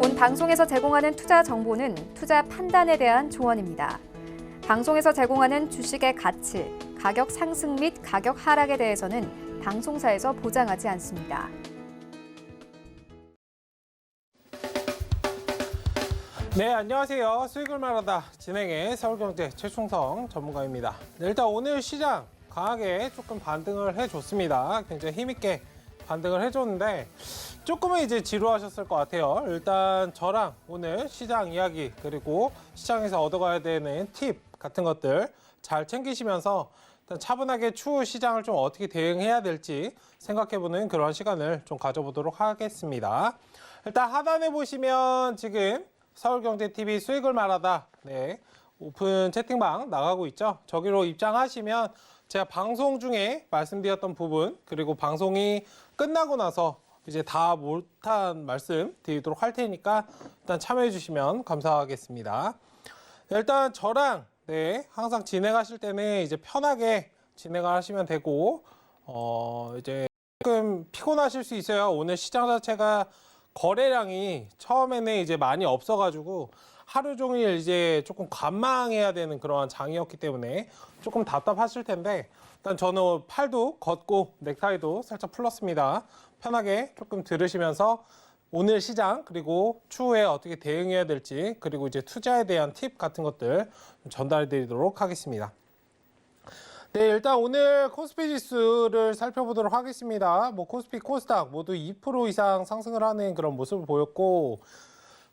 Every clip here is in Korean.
본 방송에서 제공하는 투자 정보는 투자 판단에 대한 조언입니다. 방송에서 제공하는 주식의 가치, 가격 상승 및 가격 하락에 대해서는 방송사에서 보장하지 않습니다. 네, 안녕하세요. 수익을 말하다 진행의 서울경제 최충성 전문가입니다. 네, 일단 오늘 시장 강하게 조금 반등을 해줬습니다. 굉장히 힘있게 반등을 해줬는데 조금은 이제 지루하셨을 것 같아요. 일단 저랑 오늘 시장 이야기 그리고 시장에서 얻어가야 되는 팁 같은 것들 잘 챙기시면서 일단 차분하게 추후 시장을 좀 어떻게 대응해야 될지 생각해보는 그런 시간을 좀 가져보도록 하겠습니다. 일단 하단에 보시면 지금 서울경제TV 수익을 말하다 오픈 채팅방 나가고 있죠. 저기로 입장하시면 제가 방송 중에 말씀드렸던 부분 그리고 방송이 끝나고 나서 이제 다 못한 말씀 드리도록 할 테니까 일단 참여해 주시면 감사하겠습니다. 일단 저랑 항상 진행하실 때는 이제 편하게 진행을 하시면 되고 이제 조금 피곤하실 수 있어요. 오늘 시장 자체가 거래량이 처음에는 이제 많이 없어가지고 하루 종일 이제 조금 관망해야 되는 그런 장이었기 때문에 조금 답답하실 텐데 일단 저는 팔도 걷고 넥타이도 살짝 풀었습니다. 편하게 조금 들으시면서 오늘 시장 그리고 추후에 어떻게 대응해야 될지 그리고 이제 투자에 대한 팁 같은 것들 전달해 드리도록 하겠습니다. 네, 일단 오늘 코스피 지수를 살펴보도록 하겠습니다. 코스피, 코스닥 모두 2% 이상 상승을 하는 그런 모습을 보였고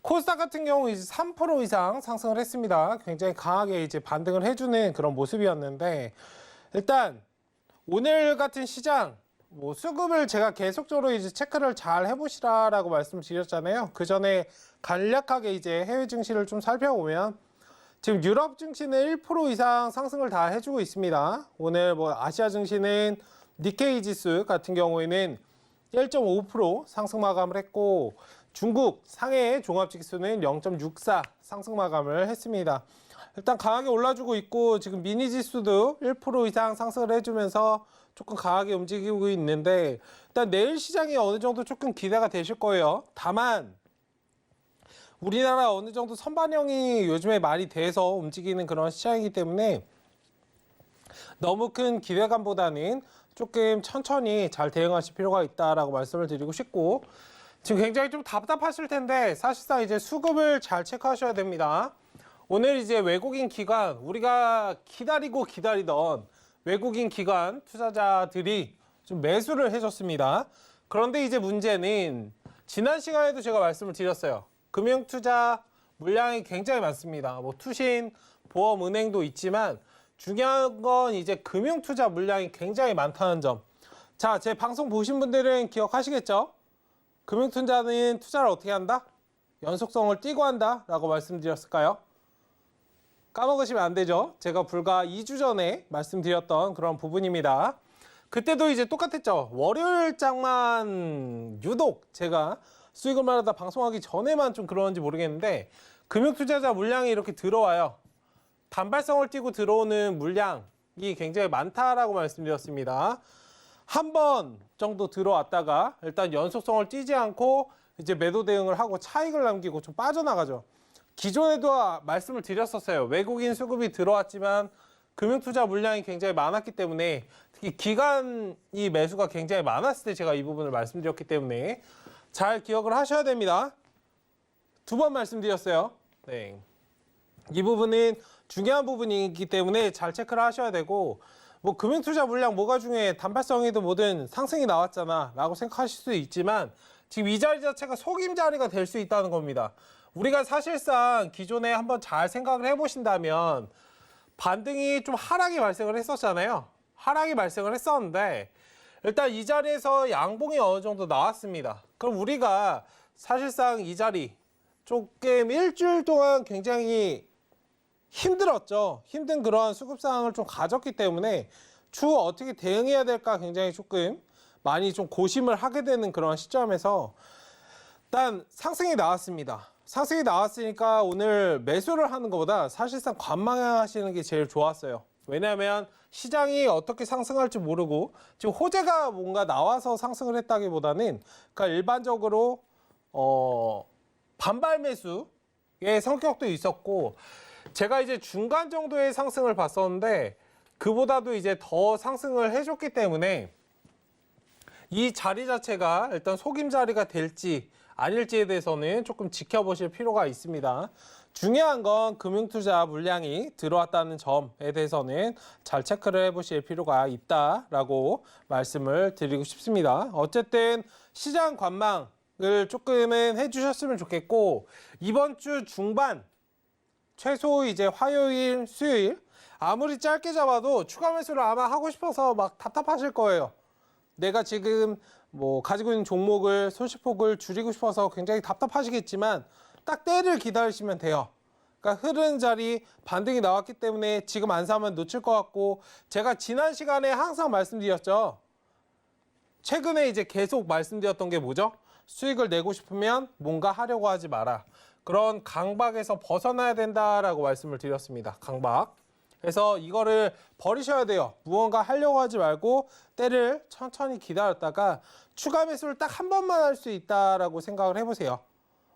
코스닥 같은 경우 이제 3% 이상 상승을 했습니다. 굉장히 강하게 이제 반등을 해주는 그런 모습이었는데 일단 오늘 같은 시장 수급을 제가 계속적으로 이제 체크를 잘 해보시라라고 말씀드렸잖아요. 그 전에 간략하게 이제 해외 증시를 좀 살펴보면 지금 유럽 증시는 1% 이상 상승을 다 해주고 있습니다. 오늘 아시아 증시는 니케이 지수 같은 경우에는 1.5% 상승 마감을 했고 중국 상해 종합지수는 0.64 상승 마감을 했습니다. 일단 강하게 올라주고 있고 지금 미니 지수도 1% 이상 상승을 해주면서 조금 강하게 움직이고 있는데 일단 내일 시장이 어느 정도 조금 기대가 되실 거예요. 다만 우리나라 어느 정도 선반영이 요즘에 많이 돼서 움직이는 그런 시장이기 때문에 너무 큰 기대감보다는 조금 천천히 잘 대응하실 필요가 있다라고 말씀을 드리고 싶고 지금 굉장히 좀 답답하실 텐데 사실상 이제 수급을 잘 체크하셔야 됩니다. 오늘 이제 외국인 기관 우리가 기다리고 기다리던 외국인 기관 투자자들이 좀 매수를 해줬습니다. 그런데 이제 문제는 지난 시간에도 제가 말씀을 드렸어요. 금융투자 물량이 굉장히 많습니다. 투신, 보험, 은행도 있지만 중요한 건 이제 금융투자 물량이 굉장히 많다는 점. 자, 제 방송 보신 분들은 기억하시겠죠? 금융투자는 투자를 어떻게 한다? 연속성을 띄고 한다 라고 말씀드렸을까요? 까먹으시면 안 되죠. 제가 불과 2주 전에 말씀드렸던 그런 부분입니다. 그때도 이제 똑같았죠. 월요일장만 유독 제가 수익을 말하다 방송하기 전에만 좀 그러는지 모르겠는데 금융투자자 물량이 이렇게 들어와요. 단발성을 띠고 들어오는 물량이 굉장히 많다라고 말씀드렸습니다. 한 번 정도 들어왔다가 일단 연속성을 띠지 않고 이제 매도 대응을 하고 차익을 남기고 좀 빠져나가죠. 기존에도 말씀을 드렸었어요. 외국인 수급이 들어왔지만 금융투자 물량이 굉장히 많았기 때문에 특히 기관이 매수가 굉장히 많았을 때 제가 이 부분을 말씀드렸기 때문에 잘 기억을 하셔야 됩니다. 두 번 말씀드렸어요. 이 부분은 중요한 부분이기 때문에 잘 체크를 하셔야 되고 금융투자 물량 뭐가 중요해? 단발성에도 뭐든 상승이 나왔잖아 라고 생각하실 수 있지만 지금 이 자리 자체가 속임 자리가 될 수 있다는 겁니다. 우리가 사실상 기존에 한번 잘 생각을 해보신다면 반등이 좀 하락이 발생을 했었잖아요. 하락이 발생을 했었는데 일단 이 자리에서 양봉이 어느 정도 나왔습니다. 그럼 우리가 사실상 이 자리 조금 일주일 동안 굉장히 힘들었죠. 힘든 그런 수급 상황을 좀 가졌기 때문에 추후 어떻게 대응해야 될까 굉장히 조금 많이 좀 고심을 하게 되는 그런 시점에서 일단 상승이 나왔습니다. 상승이 나왔으니까 오늘 매수를 하는 것보다 사실상 관망하시는 게 제일 좋았어요. 왜냐하면 시장이 어떻게 상승할지 모르고 지금 호재가 뭔가 나와서 상승을 했다기보다는 그러니까 일반적으로 반발 매수의 성격도 있었고, 제가 이제 중간 정도의 상승을 봤었는데 그보다도 이제 더 상승을 해줬기 때문에 이 자리 자체가 일단 속임 자리가 될지 아닐지에 대해서는 조금 지켜보실 필요가 있습니다. 중요한 건 금융투자 물량이 들어왔다는 점에 대해서는 잘 체크를 해보실 필요가 있다라고 말씀을 드리고 싶습니다. 어쨌든 시장 관망을 조금은 해주셨으면 좋겠고, 이번 주 중반 최소 이제 화요일, 수요일 아무리 짧게 잡아도 추가 매수를 아마 하고 싶어서 막 답답하실 거예요. 내가 지금 뭐 가지고 있는 종목을 손실폭을 줄이고 싶어서 굉장히 답답하시겠지만 딱 때를 기다리시면 돼요. 그러니까 흐르는 자리 반등이 나왔기 때문에 지금 안 사면 놓칠 것 같고, 제가 지난 시간에 항상 말씀드렸죠. 최근에 이제 계속 말씀드렸던 게 뭐죠? 수익을 내고 싶으면 뭔가 하려고 하지 마라. 그런 강박에서 벗어나야 된다라고 말씀을 드렸습니다. 강박. 그래서 이거를 버리셔야 돼요. 무언가 하려고 하지 말고 때를 천천히 기다렸다가 추가 매수를 딱 한 번만 할 수 있다라고 생각을 해보세요.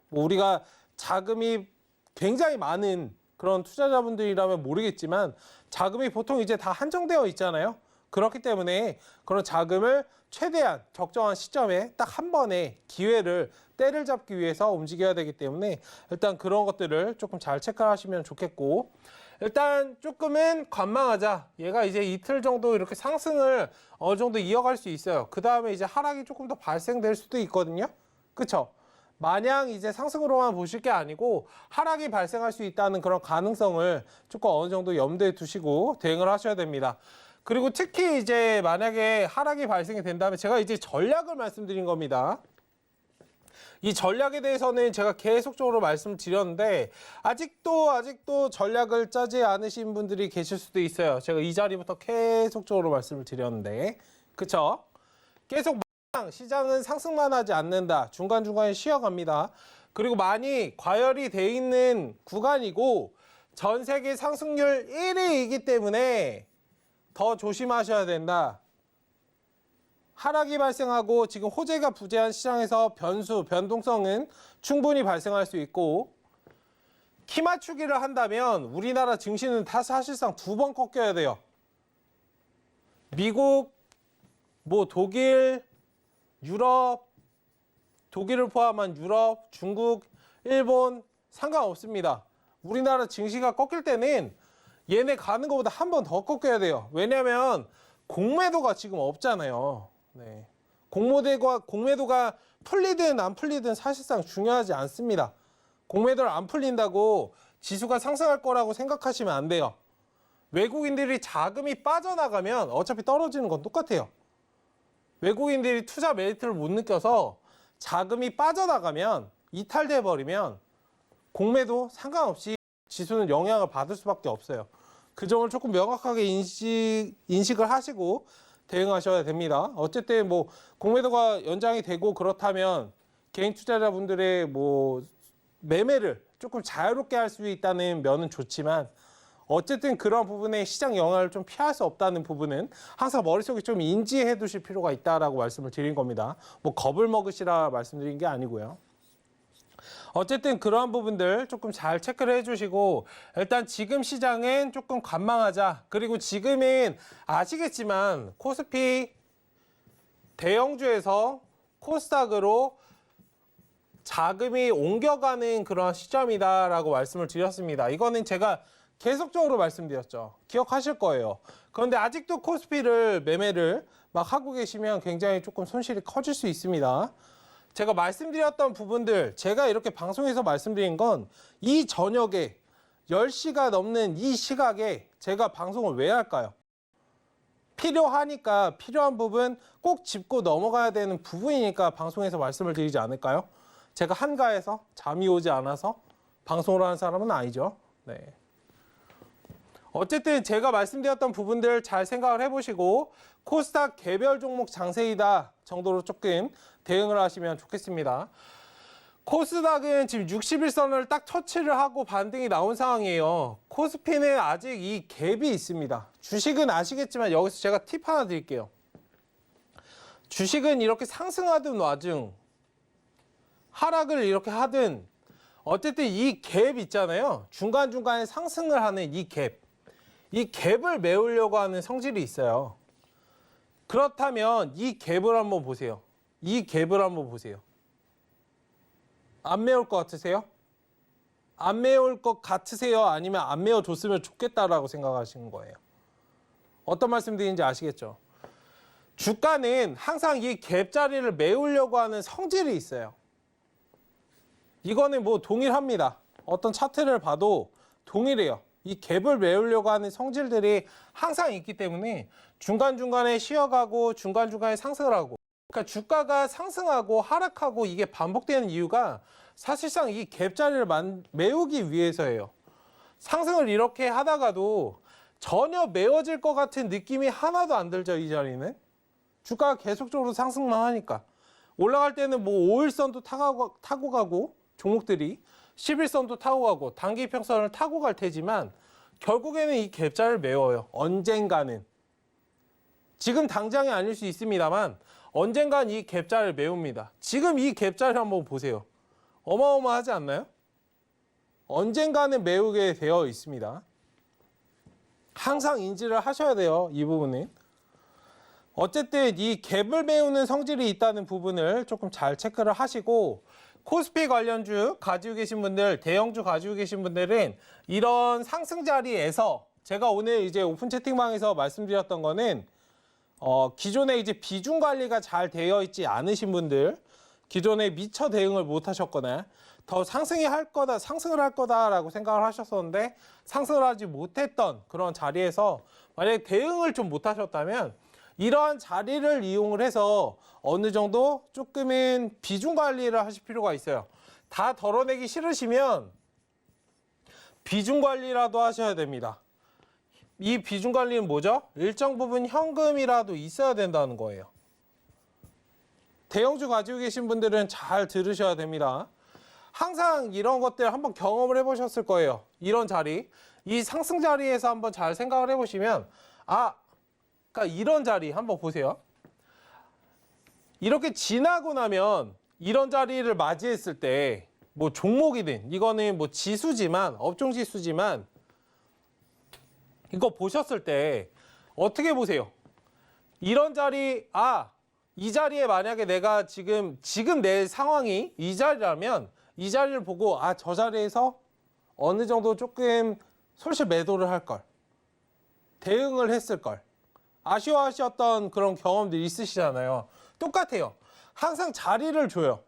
뭐 우리가 자금이 굉장히 많은 그런 투자자분들이라면 모르겠지만 자금이 보통 이제 다 한정되어 있잖아요. 그렇기 때문에 그런 자금을 최대한 적정한 시점에 딱 한 번에 기회를 때를 잡기 위해서 움직여야 되기 때문에 일단 그런 것들을 조금 잘 체크하시면 좋겠고, 일단 조금은 관망하자. 얘가 이제 이틀 정도 이렇게 상승을 어느 정도 이어갈 수 있어요. 그 다음에 이제 하락이 조금 더 발생될 수도 있거든요. 그쵸? 마냥 이제 상승으로만 보실 게 아니고 하락이 발생할 수 있다는 그런 가능성을 조금 어느 정도 염두에 두시고 대응을 하셔야 됩니다. 그리고 특히 이제 만약에 하락이 발생이 된다면 제가 이제 전략을 말씀드린 겁니다. 이 전략에 대해서는 제가 계속적으로 말씀드렸는데 아직도 전략을 짜지 않으신 분들이 계실 수도 있어요. 제가 이 자리부터 계속적으로 말씀을 드렸는데, 그쵸? 계속 시장은 상승만 하지 않는다. 중간중간에 쉬어갑니다. 그리고 많이 과열이 돼 있는 구간이고 전 세계 상승률 1위이기 때문에 더 조심하셔야 된다. 하락이 발생하고 지금 호재가 부재한 시장에서 변동성은 충분히 발생할 수 있고, 키 맞추기를 한다면 우리나라 증시는 다 사실상 2번 꺾여야 돼요. 미국, 뭐 독일, 유럽, 독일을 포함한 유럽, 중국, 일본 상관없습니다. 우리나라 증시가 꺾일 때는 얘네 가는 것보다 한 번 더 꺾여야 돼요. 왜냐하면 공매도가 지금 없잖아요. 네. 공매도가 풀리든 안 풀리든 사실상 중요하지 않습니다. 공매도를 안 풀린다고 지수가 상승할 거라고 생각하시면 안 돼요. 외국인들이 자금이 빠져나가면 어차피 떨어지는 건 똑같아요. 외국인들이 투자 메리트를 못 느껴서 자금이 빠져나가면 이탈돼 버리면 공매도 상관없이 지수는 영향을 받을 수밖에 없어요. 그 점을 조금 명확하게 인식을 하시고 대응하셔야 됩니다. 어쨌든 뭐 공매도가 연장이 되고 그렇다면 개인 투자자분들의 뭐 매매를 조금 자유롭게 할 수 있다는 면은 좋지만, 어쨌든 그런 부분에 시장 영향을 좀 피할 수 없다는 부분은 항상 머릿속에 좀 인지해 두실 필요가 있다라고 말씀을 드린 겁니다. 뭐 겁을 먹으시라 말씀드린 게 아니고요. 어쨌든 그러한 부분들 조금 잘 체크를 해주시고, 일단 지금 시장은 조금 관망하자. 그리고 지금은 아시겠지만 코스피 대형주에서 코스닥으로 자금이 옮겨가는 그런 시점이다라고 말씀을 드렸습니다. 이거는 제가 계속적으로 말씀드렸죠. 기억하실 거예요. 그런데 아직도 코스피를 매매를 막 하고 계시면 굉장히 조금 손실이 커질 수 있습니다. 제가 말씀드렸던 부분들, 제가 이렇게 방송에서 말씀드린 건 이 저녁에 10시가 넘는 이 시각에 제가 방송을 왜 할까요? 필요하니까, 필요한 부분 꼭 짚고 넘어가야 되는 부분이니까 방송에서 말씀을 드리지 않을까요? 제가 한가해서 잠이 오지 않아서 방송을 하는 사람은 아니죠. 네. 어쨌든 제가 말씀드렸던 부분들 잘 생각을 해보시고 코스닥 개별 종목 장세이다 정도로 조금 대응을 하시면 좋겠습니다. 코스닥은 지금 60일선을 딱 터치를 하고 반등이 나온 상황이에요. 코스피는 아직 이 갭이 있습니다. 주식은 아시겠지만 여기서 제가 팁 하나 드릴게요. 주식은 이렇게 상승하든 와중 하락을 이렇게 하든 어쨌든 이 갭 있잖아요. 중간중간에 상승을 하는 이 갭. 이 갭을 메우려고 하는 성질이 있어요. 그렇다면 이 갭을 한번 보세요. 이 갭을 한번 보세요. 안 메울 것 같으세요? 안 메울 것 같으세요? 아니면 안 메워줬으면 좋겠다라고 생각하시는 거예요? 어떤 말씀 드리는지 아시겠죠? 주가는 항상 이 갭 자리를 메우려고 하는 성질이 있어요. 이거는 뭐 동일합니다. 어떤 차트를 봐도 동일해요. 이 갭을 메우려고 하는 성질들이 항상 있기 때문에 중간중간에 쉬어가고 중간중간에 상승을 하고, 그러니까 주가가 상승하고 하락하고 이게 반복되는 이유가 사실상 이 갭 자리를 메우기 위해서예요. 상승을 이렇게 하다가도 전혀 메워질 것 같은 느낌이 하나도 안 들죠. 이 자리는 주가가 계속적으로 상승만 하니까. 올라갈 때는 뭐 5일선도 타고 가고 종목들이 10일선도 타고 가고 단기 이평선을 타고 갈 테지만 결국에는 이 갭자를 메워요. 언젠가는. 지금 당장이 아닐 수 있습니다만 언젠간 이 갭자를 메웁니다. 지금 이 갭자를 한번 보세요. 어마어마하지 않나요? 언젠가는 메우게 되어 있습니다. 항상 인지를 하셔야 돼요. 이 부분은. 어쨌든 이 갭을 메우는 성질이 있다는 부분을 조금 잘 체크를 하시고, 코스피 관련주 가지고 계신 분들, 대형주 가지고 계신 분들은 이런 상승 자리에서 제가 오늘 이제 오픈 채팅방에서 말씀드렸던 거는 기존에 이제 비중 관리가 잘 되어 있지 않으신 분들, 기존에 미처 대응을 못 하셨거나 더 상승을 할 거다라고 생각을 하셨었는데 상승을 하지 못했던 그런 자리에서 만약에 대응을 좀 못 하셨다면 이러한 자리를 이용을 해서 어느 정도 조금은 비중 관리를 하실 필요가 있어요. 다 덜어내기 싫으시면 비중 관리라도 하셔야 됩니다. 이 비중 관리는 뭐죠? 일정 부분 현금이라도 있어야 된다는 거예요. 대형주 가지고 계신 분들은 잘 들으셔야 됩니다. 항상 이런 것들 한번 경험을 해보셨을 거예요. 이런 자리, 이 상승 자리에서 한번 잘 생각을 해보시면 그러니까 이런 자리 한번 보세요. 이렇게 지나고 나면 이런 자리를 맞이했을 때 뭐 종목이든 이거는 뭐 지수지만 업종 지수지만 이거 보셨을 때 어떻게 보세요? 이런 자리 이 자리에 만약에 내가 지금 내 상황이 이 자리라면 이 자리를 보고 저 자리에서 어느 정도 조금 솔실 매도를 할 걸, 대응을 했을 걸 아쉬워하셨던 그런 경험들이 있으시잖아요. 똑같아요. 항상 자리를 줘요.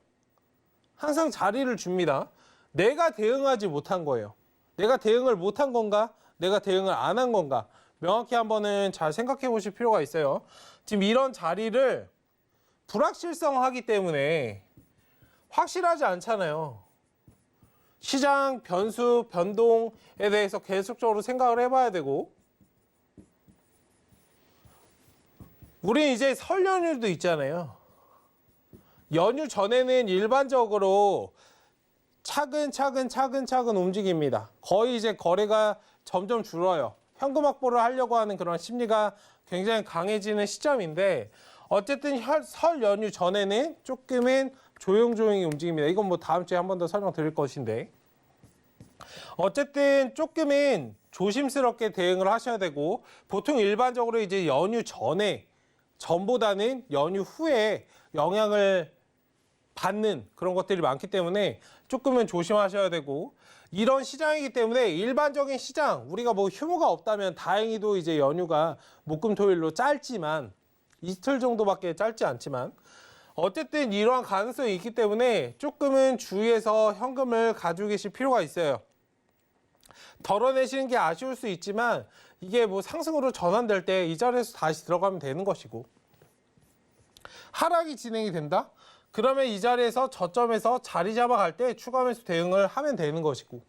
항상 자리를 줍니다. 내가 대응하지 못한 거예요. 내가 대응을 못한 건가? 내가 대응을 안 한 건가? 명확히 한번은 잘 생각해 보실 필요가 있어요. 지금 이런 자리를 불확실성하기 때문에 확실하지 않잖아요. 시장 변수, 변동에 대해서 계속적으로 생각을 해봐야 되고, 우린 이제 설 연휴도 있잖아요. 연휴 전에는 일반적으로 차근차근 움직입니다. 거의 이제 거래가 점점 줄어요. 현금 확보를 하려고 하는 그런 심리가 굉장히 강해지는 시점인데, 어쨌든 설 연휴 전에는 조금은 조용히 움직입니다. 이건 뭐 다음 주에 한 번 더 설명드릴 것인데, 어쨌든 조금은 조심스럽게 대응을 하셔야 되고, 보통 일반적으로 이제 연휴 전보다는 연휴 후에 영향을 받는 그런 것들이 많기 때문에 조금은 조심하셔야 되고, 이런 시장이기 때문에 일반적인 시장, 우리가 뭐 휴무가 없다면 다행히도 이제 연휴가 목금토일로 짧지만 이틀 정도밖에 짧지 않지만 어쨌든 이러한 가능성이 있기 때문에 조금은 주의해서 현금을 가지고 계실 필요가 있어요. 덜어내시는 게 아쉬울 수 있지만 이게 뭐 상승으로 전환될 때 이 자리에서 다시 들어가면 되는 것이고, 하락이 진행이 된다? 그러면 이 자리에서 저점에서 자리 잡아갈 때 추가 매수 대응을 하면 되는 것이고,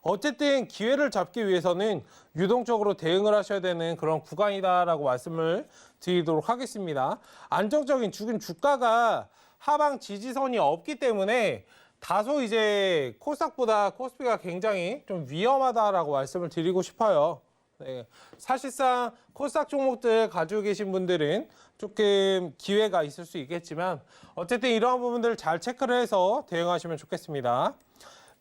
어쨌든 기회를 잡기 위해서는 유동적으로 대응을 하셔야 되는 그런 구간이다라고 말씀을 드리도록 하겠습니다. 안정적인 지금 주가가 하방 지지선이 없기 때문에 다소 이제 코스닥보다 코스피가 굉장히 좀 위험하다라고 말씀을 드리고 싶어요. 네, 사실상 코스닥 종목들 가지고 계신 분들은 조금 기회가 있을 수 있겠지만 어쨌든 이러한 부분들을 잘 체크를 해서 대응하시면 좋겠습니다.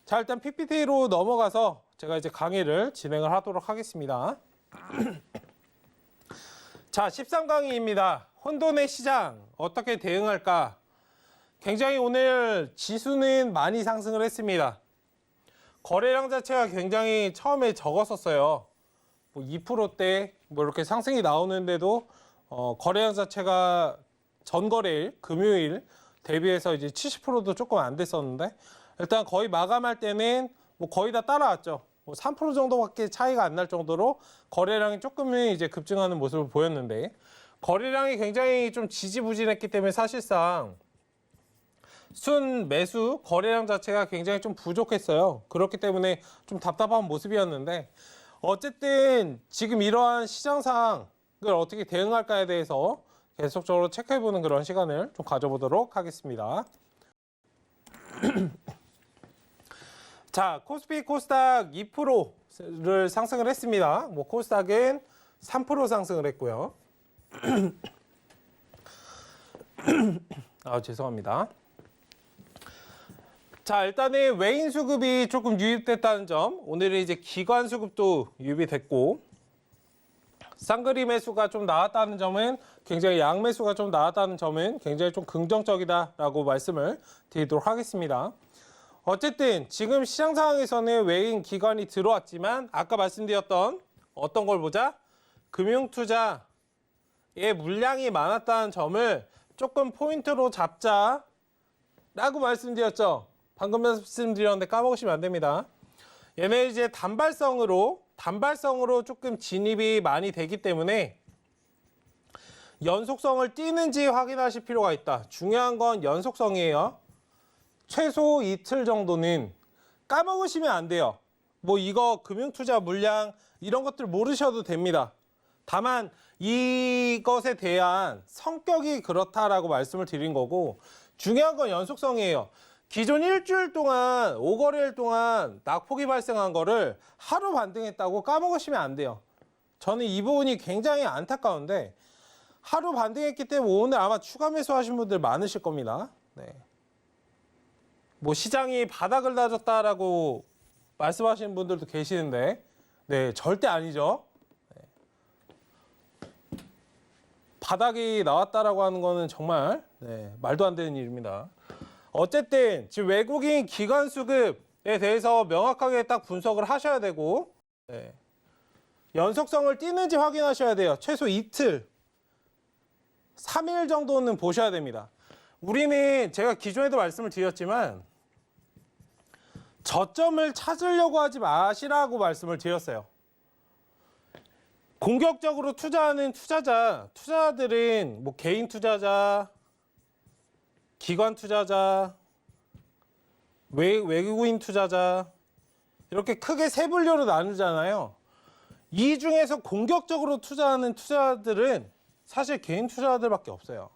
자, 일단 PPT로 넘어가서 제가 이제 강의를 진행을 하도록 하겠습니다. 자, 13강의입니다. 혼돈의 시장 어떻게 대응할까? 굉장히 오늘 지수는 많이 상승을 했습니다. 거래량 자체가 굉장히 처음에 적었었어요. 뭐 2%대 뭐 이렇게 상승이 나오는데도 거래량 자체가 전거래일, 금요일 대비해서 이제 70%도 조금 안 됐었는데 일단 거의 마감할 때는 뭐 거의 다 따라왔죠. 뭐 3% 정도밖에 차이가 안 날 정도로 거래량이 조금은 이제 급증하는 모습을 보였는데 거래량이 굉장히 좀 지지부진했기 때문에 사실상 순 매수 거래량 자체가 굉장히 좀 부족했어요. 그렇기 때문에 좀 답답한 모습이었는데 어쨌든 지금 이러한 시장 상황을 어떻게 대응할까에 대해서 계속적으로 체크해보는 그런 시간을 좀 가져보도록 하겠습니다. 자, 코스피 코스닥 2%를 상승을 했습니다. 뭐 코스닥은 3% 상승을 했고요. 죄송합니다. 자, 일단은 외인 수급이 조금 유입됐다는 점, 오늘은 이제 기관 수급도 유입이 됐고, 쌍그리 매수가 좀 나왔다는 점은 굉장히 양매수가 좀 나왔다는 점은 굉장히 좀 긍정적이다라고 말씀을 드리도록 하겠습니다. 어쨌든 지금 시장 상황에서는 외인 기관이 들어왔지만 아까 말씀드렸던 어떤 걸 보자? 금융투자의 물량이 많았다는 점을 조금 포인트로 잡자라고 말씀드렸죠. 방금 말씀드렸는데 까먹으시면 안 됩니다. 얘네 이제 단발성으로 조금 진입이 많이 되기 때문에 연속성을 띄는지 확인하실 필요가 있다. 중요한 건 연속성이에요. 최소 이틀 정도는 까먹으시면 안 돼요. 뭐 이거 금융투자 물량 이런 것들 모르셔도 됩니다. 다만 이것에 대한 성격이 그렇다라고 말씀을 드린 거고 중요한 건 연속성이에요. 기존 일주일 동안 5거래일 동안 낙폭이 발생한 거를 하루 반등했다고 까먹으시면 안 돼요. 저는 이 부분이 굉장히 안타까운데 하루 반등했기 때문에 오늘 아마 추가 매수하신 분들 많으실 겁니다. 네. 뭐 시장이 바닥을 다졌다라고 말씀하시는 분들도 계시는데 네, 절대 아니죠. 네. 바닥이 나왔다라고 하는 거는 정말 말도 안 되는 일입니다. 어쨌든 지금 외국인 기관 수급에 대해서 명확하게 딱 분석을 하셔야 되고 연속성을 띄는지 확인하셔야 돼요. 최소 이틀, 3일 정도는 보셔야 됩니다. 우리는 제가 기존에도 말씀을 드렸지만 저점을 찾으려고 하지 마시라고 말씀을 드렸어요. 공격적으로 투자하는 투자자들은 뭐 개인 투자자, 기관 투자자, 외국인 투자자 이렇게 크게 세 분류로 나누잖아요. 이 중에서 공격적으로 투자하는 투자들은 사실 개인 투자자들밖에 없어요.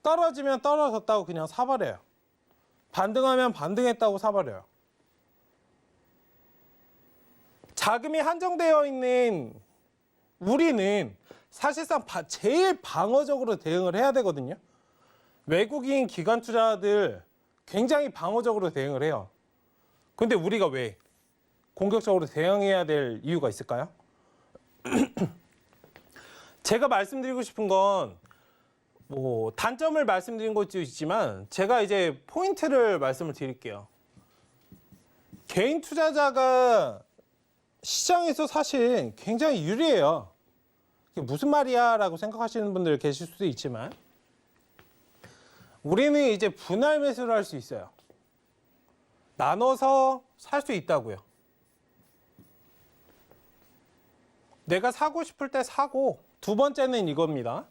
떨어지면 떨어졌다고 그냥 사버려요. 반등하면 반등했다고 사버려요. 자금이 한정되어 있는 우리는 사실상 제일 방어적으로 대응을 해야 되거든요. 외국인 기관 투자들 굉장히 방어적으로 대응을 해요. 근데 우리가 왜 공격적으로 대응해야 될 이유가 있을까요? 제가 말씀드리고 싶은 건 뭐 단점을 말씀드린 것도 있지만 제가 이제 포인트를 말씀을 드릴게요. 개인 투자자가 시장에서 사실 굉장히 유리해요. 이게 무슨 말이야 라고 생각하시는 분들 계실 수도 있지만 우리는 이제 분할 매수를 할 수 있어요. 나눠서 살 수 있다고요. 내가 사고 싶을 때 사고 두 번째는 이겁니다.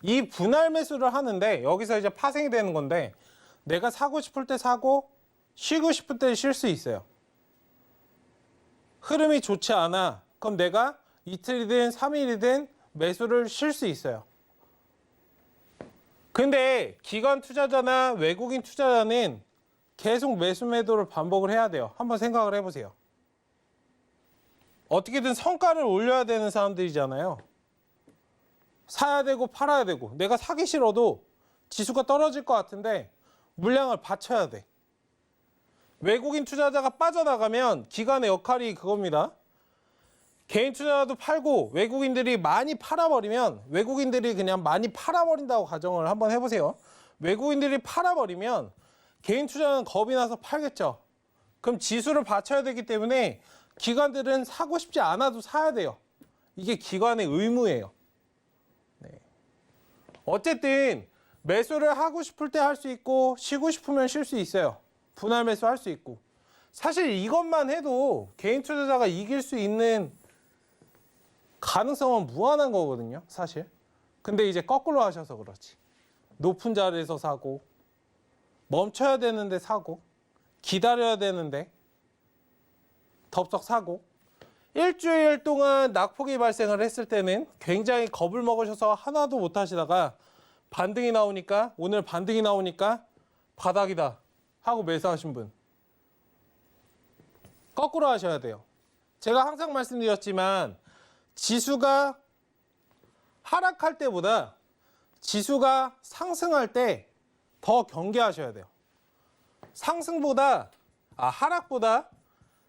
이 분할 매수를 하는데 여기서 이제 파생이 되는 건데 내가 사고 싶을 때 사고 쉬고 싶을 때 쉴 수 있어요. 흐름이 좋지 않아. 그럼 내가 이틀이든 3일이든 매수를 쉴 수 있어요. 근데 기관 투자자나 외국인 투자자는 계속 매수 매도를 반복을 해야 돼요. 한번 생각을 해보세요. 어떻게든 성과를 올려야 되는 사람들이잖아요. 사야 되고 팔아야 되고 내가 사기 싫어도 지수가 떨어질 것 같은데 물량을 받쳐야 돼. 외국인 투자자가 빠져나가면 기관의 역할이 그겁니다. 개인 투자자도 팔고 외국인들이 많이 팔아버리면, 외국인들이 그냥 많이 팔아버린다고 가정을 한번 해보세요. 외국인들이 팔아버리면 개인 투자자는 겁이 나서 팔겠죠. 그럼 지수를 받쳐야 되기 때문에 기관들은 사고 싶지 않아도 사야 돼요. 이게 기관의 의무예요. 네. 어쨌든 매수를 하고 싶을 때 할 수 있고 쉬고 싶으면 쉴 수 있어요. 분할 매수 할 수 있고. 사실 이것만 해도 개인 투자자가 이길 수 있는 가능성은 무한한 거거든요, 사실. 근데 이제 거꾸로 하셔서 그렇지. 높은 자리에서 사고, 멈춰야 되는데 사고, 기다려야 되는데 덥석 사고, 일주일 동안 낙폭이 발생을 했을 때는 굉장히 겁을 먹으셔서 하나도 못 하시다가 반등이 나오니까, 오늘 반등이 나오니까 바닥이다 하고 매수하신 분. 거꾸로 하셔야 돼요. 제가 항상 말씀드렸지만 지수가 하락할 때보다 지수가 상승할 때 더 경계하셔야 돼요. 하락보다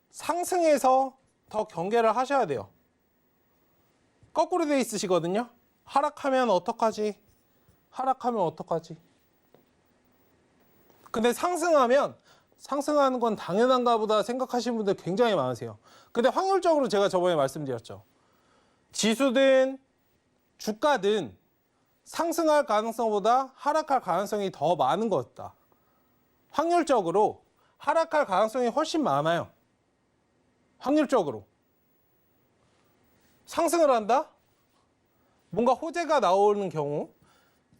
상승에서 더 경계를 하셔야 돼요. 거꾸로 돼 있으시거든요. 하락하면 어떡하지? 하락하면 어떡하지? 근데 상승하는 건 당연한가 보다 생각하시는 분들 굉장히 많으세요. 근데 확률적으로 제가 저번에 말씀드렸죠. 지수든 주가든 상승할 가능성보다 하락할 가능성이 더 많은 것이다. 확률적으로 하락할 가능성이 훨씬 많아요. 확률적으로. 상승을 한다? 뭔가 호재가 나오는 경우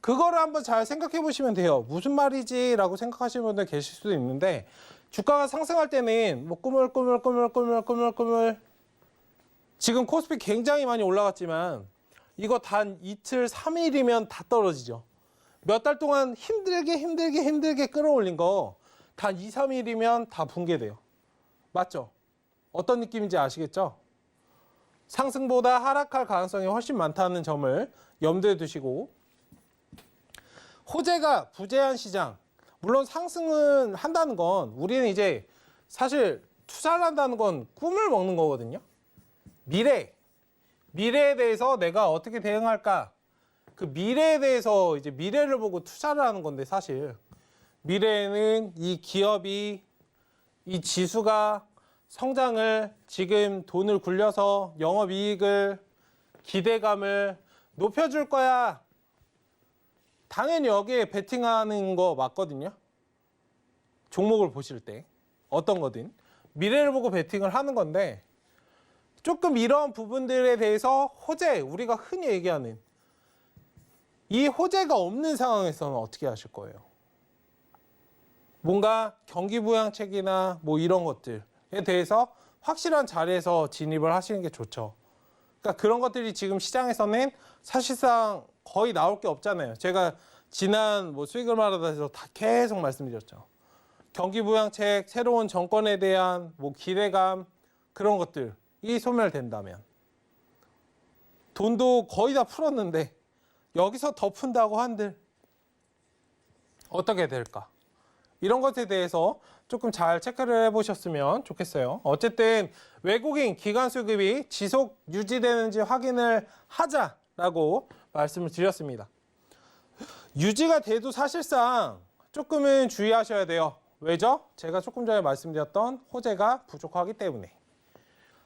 그거를 한번 잘 생각해 보시면 돼요. 무슨 말이지? 라고 생각하시는 분들 계실 수도 있는데 주가가 상승할 때는 뭐 꾸물꾸물 지금 코스피 굉장히 많이 올라갔지만 이거 단 이틀, 3일이면 다 떨어지죠. 몇 달 동안 힘들게 끌어올린 거 단 2, 3일이면 다 붕괴돼요. 맞죠? 어떤 느낌인지 아시겠죠? 상승보다 하락할 가능성이 훨씬 많다는 점을 염두에 두시고, 호재가 부재한 시장, 물론 상승은 한다는 건 우리는 이제 사실 투자를 한다는 건 꿈을 먹는 거거든요. 미래에 대해서 내가 어떻게 대응할까? 그 미래에 대해서 이제 미래를 보고 투자를 하는 건데, 사실 미래에는 이 기업이, 이 지수가 성장을, 지금 돈을 굴려서 영업이익을, 기대감을 높여줄 거야. 당연히 여기에 베팅하는 거 맞거든요. 종목을 보실 때 어떤 거든 미래를 보고 베팅을 하는 건데, 조금 이런 부분들에 대해서 호재, 우리가 흔히 얘기하는 이 호재가 없는 상황에서는 어떻게 하실 거예요? 뭔가 경기부양책이나 뭐 이런 것들에 대해서 확실한 자리에서 진입을 하시는 게 좋죠. 그러니까 그런 것들이 지금 시장에서는 사실상 거의 나올 게 없잖아요. 제가 지난 뭐 수익을 말하다해서 다 계속 말씀드렸죠. 경기부양책, 새로운 정권에 대한 뭐 기대감, 그런 것들이 소멸된다면, 돈도 거의 다 풀었는데 여기서 더 푼다고 한들 어떻게 될까? 이런 것에 대해서 조금 잘 체크를 해보셨으면 좋겠어요. 어쨌든 외국인 기관 수급이 지속 유지되는지 확인을 하자라고 말씀을 드렸습니다. 유지가 돼도 사실상 조금은 주의하셔야 돼요. 왜죠? 제가 조금 전에 말씀드렸던 호재가 부족하기 때문에.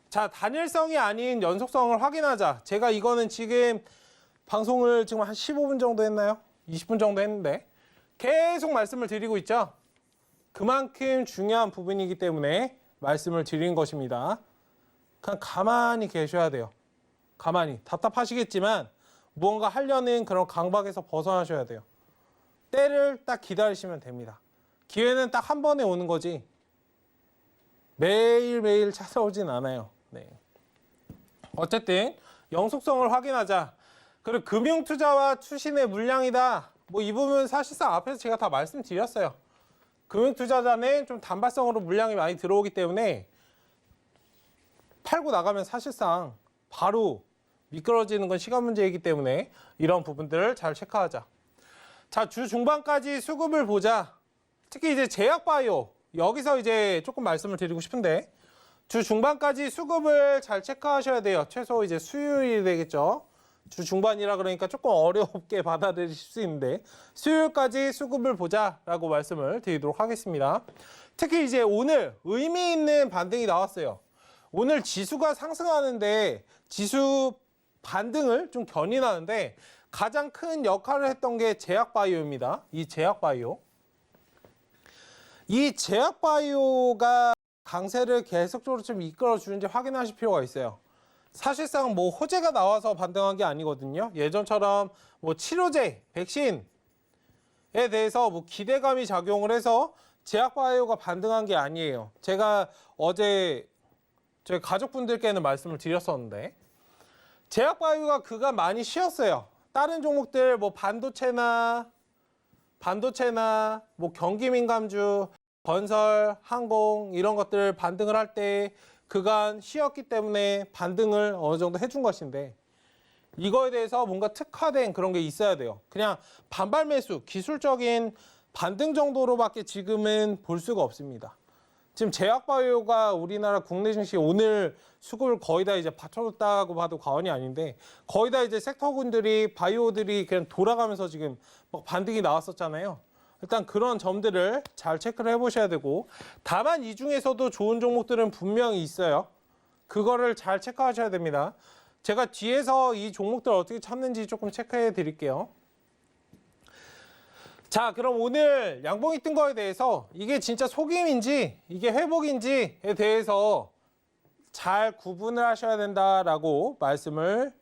자, 단일성이 아닌 연속성을 확인하자. 제가 이거는 지금 방송을 지금 한 15분 정도 했나요? 20분 정도 했는데 계속 말씀을 드리고 있죠. 그만큼 중요한 부분이기 때문에 말씀을 드린 것입니다. 그냥 가만히 계셔야 돼요. 가만히. 답답하시겠지만 무언가 하려는 그런 강박에서 벗어나셔야 돼요. 때를 딱 기다리시면 됩니다. 기회는 딱 한 번에 오는 거지 매일매일 찾아오진 않아요. 네. 어쨌든 영속성을 확인하자. 그리고 금융투자와 투신의 물량이다. 뭐 이 부분 사실상 앞에서 제가 다 말씀드렸어요. 금융투자자는 좀 단발성으로 물량이 많이 들어오기 때문에 팔고 나가면 사실상 바로 미끄러지는 건 시간 문제이기 때문에 이런 부분들을 잘 체크하자. 자, 주 중반까지 수급을 보자. 특히 이제 제약바이오, 여기서 이제 조금 말씀을 드리고 싶은데 주 중반까지 수급을 잘 체크하셔야 돼요. 최소 이제 수요일이 되겠죠. 주 중반이라 그러니까 조금 어렵게 받아들이실 수 있는데 수요일까지 수급을 보자라고 말씀을 드리도록 하겠습니다. 특히 이제 오늘 의미 있는 반등이 나왔어요. 오늘 지수가 상승하는데 지수 반등을 좀 견인하는데 가장 큰 역할을 했던 게 제약바이오입니다. 이 제약바이오. 이 제약바이오가 강세를 계속적으로 좀 이끌어주는지 확인하실 필요가 있어요. 사실상 뭐 호재가 나와서 반등한 게 아니거든요. 예전처럼 뭐 치료제, 백신에 대해서 뭐 기대감이 작용을 해서 제약바이오가 반등한 게 아니에요. 제가 어제 저희 가족분들께는 말씀을 드렸었는데 제약바이오가 그간 많이 쉬었어요. 다른 종목들 뭐 반도체나 뭐 경기민감주, 건설, 항공 이런 것들 반등을 할 때 그간 쉬었기 때문에 반등을 어느 정도 해준 것인데 이거에 대해서 뭔가 특화된 그런 게 있어야 돼요. 그냥 반발 매수, 기술적인 반등 정도로밖에 지금은 볼 수가 없습니다. 지금 제약바이오가 우리나라 국내 증시 오늘 수급을 거의 다 이제 받쳐줬다고 봐도 과언이 아닌데 거의 다 이제 섹터군들이 바이오들이 그냥 돌아가면서 지금 막 반등이 나왔었잖아요. 일단 그런 점들을 잘 체크를 해보셔야 되고 다만 이 중에서도 좋은 종목들은 분명히 있어요. 그거를 잘 체크하셔야 됩니다. 제가 뒤에서 이 종목들 어떻게 찾는지 조금 체크해 드릴게요. 자, 그럼 오늘 양봉이 뜬 거에 대해서 이게 진짜 속임인지 이게 회복인지에 대해서 잘 구분을 하셔야 된다라고 말씀을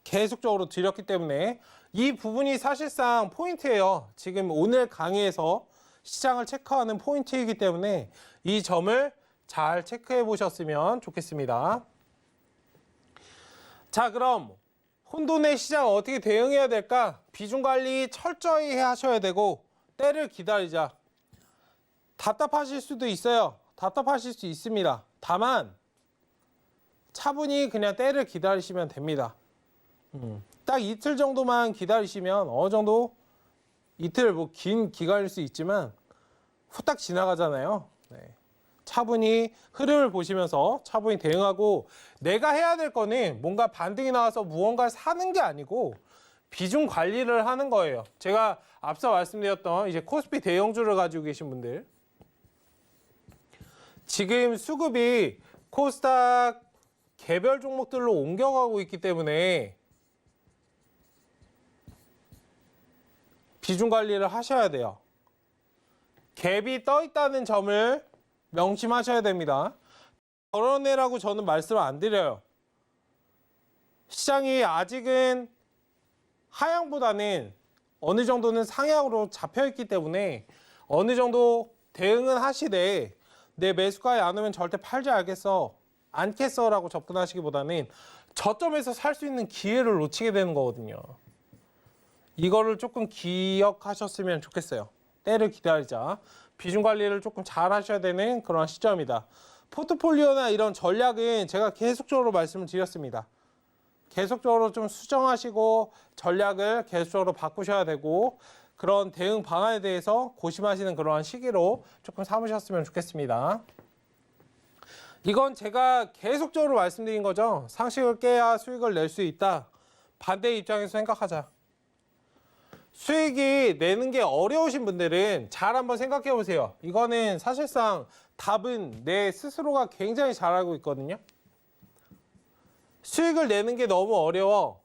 계속적으로 드렸기 때문에 이 부분이 사실상 포인트예요. 지금 오늘 강의에서 시장을 체크하는 포인트이기 때문에 이 점을 잘 체크해 보셨으면 좋겠습니다. 자, 그럼 혼돈의 시장 어떻게 대응해야 될까? 비중 관리 철저히 하셔야 되고 때를 기다리자. 답답하실 수도 있어요. 답답하실 수 있습니다. 다만 차분히 그냥 때를 기다리시면 됩니다. 딱 이틀 정도만 기다리시면 어느 정도 이틀 뭐 긴 기간일 수 있지만 후딱 지나가잖아요. 네. 차분히 흐름을 보시면서 차분히 대응하고 내가 해야 될 거는 뭔가 반등이 나와서 무언가를 사는 게 아니고 비중 관리를 하는 거예요. 제가 앞서 말씀드렸던 이제 코스피 대형주를 가지고 계신 분들 지금 수급이 코스닥 개별 종목들로 옮겨가고 있기 때문에 비중 관리를 하셔야 돼요. 갭이 떠 있다는 점을 명심하셔야 됩니다. 덜어내라고 저는 말씀을 안 드려요. 시장이 아직은 하향보다는 어느 정도는 상향으로 잡혀 있기 때문에 어느 정도 대응은 하시되 내 매수가에 안 오면 절대 팔지 않겠어 라고 접근하시기보다는 저점에서 살 수 있는 기회를 놓치게 되는 거거든요. 이거를 조금 기억하셨으면 좋겠어요. 때를 기다리자. 비중 관리를 조금 잘 하셔야 되는 그런 시점이다. 포트폴리오나 이런 전략은 제가 계속적으로 말씀을 드렸습니다. 계속적으로 좀 수정하시고 전략을 계속적으로 바꾸셔야 되고 그런 대응 방안에 대해서 고심하시는 그러한 시기로 조금 삼으셨으면 좋겠습니다. 이건 제가 계속적으로 말씀드린 거죠. 상식을 깨야 수익을 낼 수 있다. 반대 입장에서 생각하자. 수익이 내는 게 어려우신 분들은 잘 한번 생각해 보세요. 이거는 사실상 답은 내 스스로가 굉장히 잘 알고 있거든요. 수익을 내는 게 너무 어려워.